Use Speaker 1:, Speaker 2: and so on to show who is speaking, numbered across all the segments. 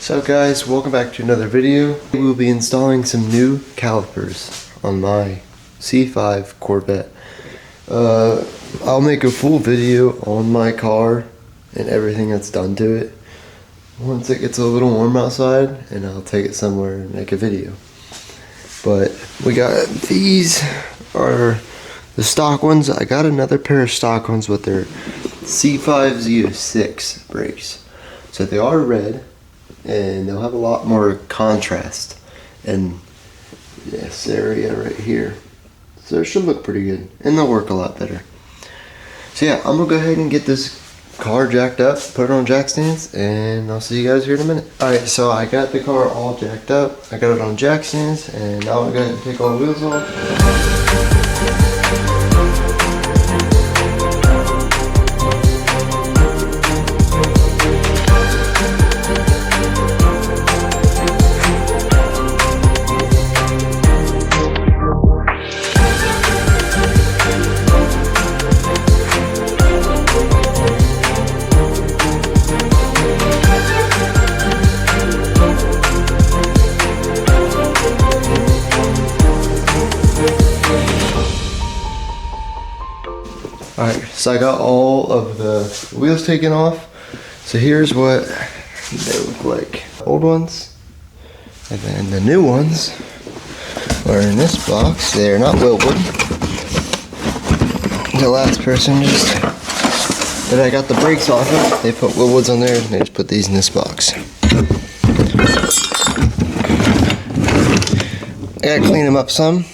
Speaker 1: So guys, welcome back to another video. We will be installing some new calipers on my C5 Corvette. I'll make a full video on my car and everything that's done to it once it gets a little warm outside, and I'll take it somewhere and make a video. But we got, these are the stock ones. I got another pair of stock ones with their C5 Z06 brakes. So they are red, and they'll have a lot more contrast in this area right here. So it should look pretty good, and they'll work a lot better. So yeah, I'm gonna go ahead and get this car jacked up, put it on jack stands, and I'll see you guys here in a minute. Alright, so I got the car all jacked up. I got it on jack stands, and now I'm gonna take all the wheels off. Alright, so I got all of the wheels taken off. So here's what they look like. Old ones, and then the new ones are in this box. They're not Wilwood. The last person that I got the brakes off of, they put Wilwoods on there, and they just put these in this box. I gotta clean them up some,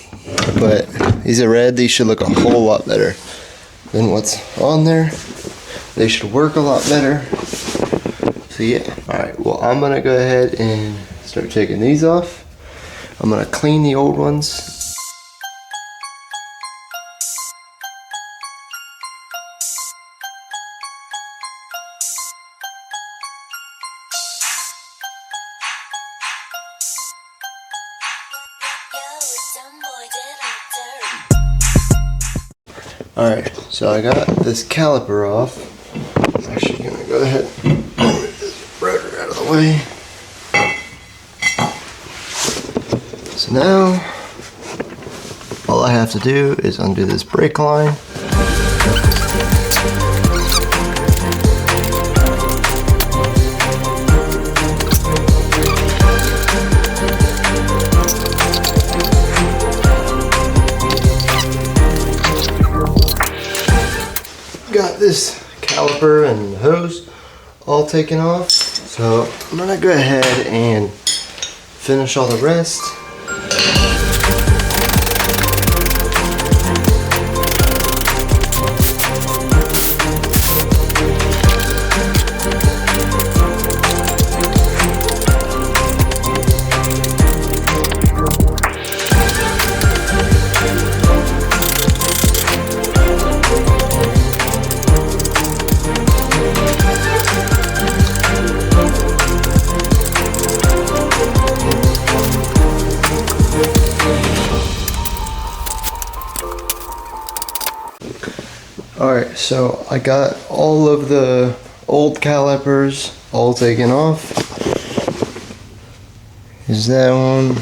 Speaker 1: but these are red. These should look a whole lot better than what's on there. They should work a lot better. So yeah. Alright, well, I'm gonna go ahead and start taking these off. I'm gonna clean the old ones. Alright, so I got this caliper off. I'm actually gonna go ahead and move this rotor out of the way. So now, all I have to do is undo this brake line. Got this caliper and hose all taken off, so I'm gonna go ahead and finish all the rest. Alright, so I got all of the old calipers all taken off. Is that one,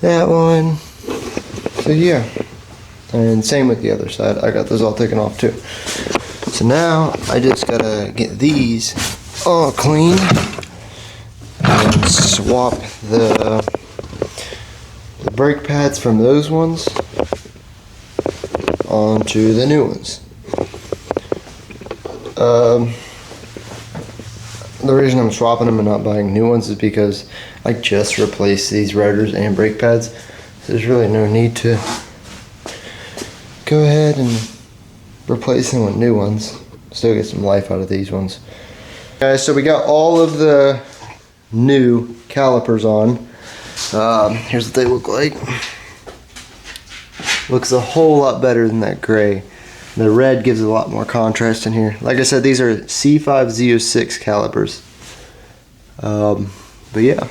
Speaker 1: that one. So yeah, and same with the other side. I got those all taken off too. So now I just gotta get these all cleaned and swap the brake pads from those ones onto the new ones. The reason I'm swapping them and not buying new ones is because I just replaced these rotors and brake pads. So there's really no need to go ahead and replace them with new ones. Still get some life out of these ones. Guys, so we got all of the new calipers on. Here's what they look like. Looks a whole lot better than that gray. The red gives a lot more contrast in here. Like I said, these are C5 Z06 calipers. But yeah,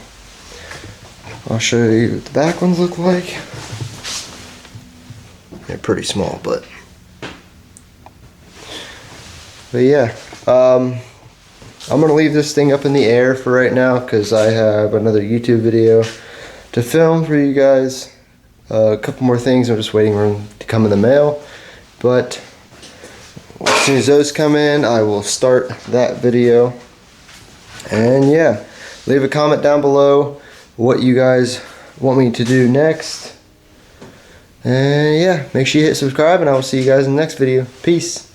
Speaker 1: I'll show you what the back ones look like. They're pretty small, but yeah. I'm gonna leave this thing up in the air for right now because I have another YouTube video to film for you guys. A couple more things I'm just waiting for them to come in the mail, but as soon as those come in, I will start that video. And yeah, leave a comment down below what you guys want me to do next. And yeah, make sure you hit subscribe, and I will see you guys in the next video. Peace.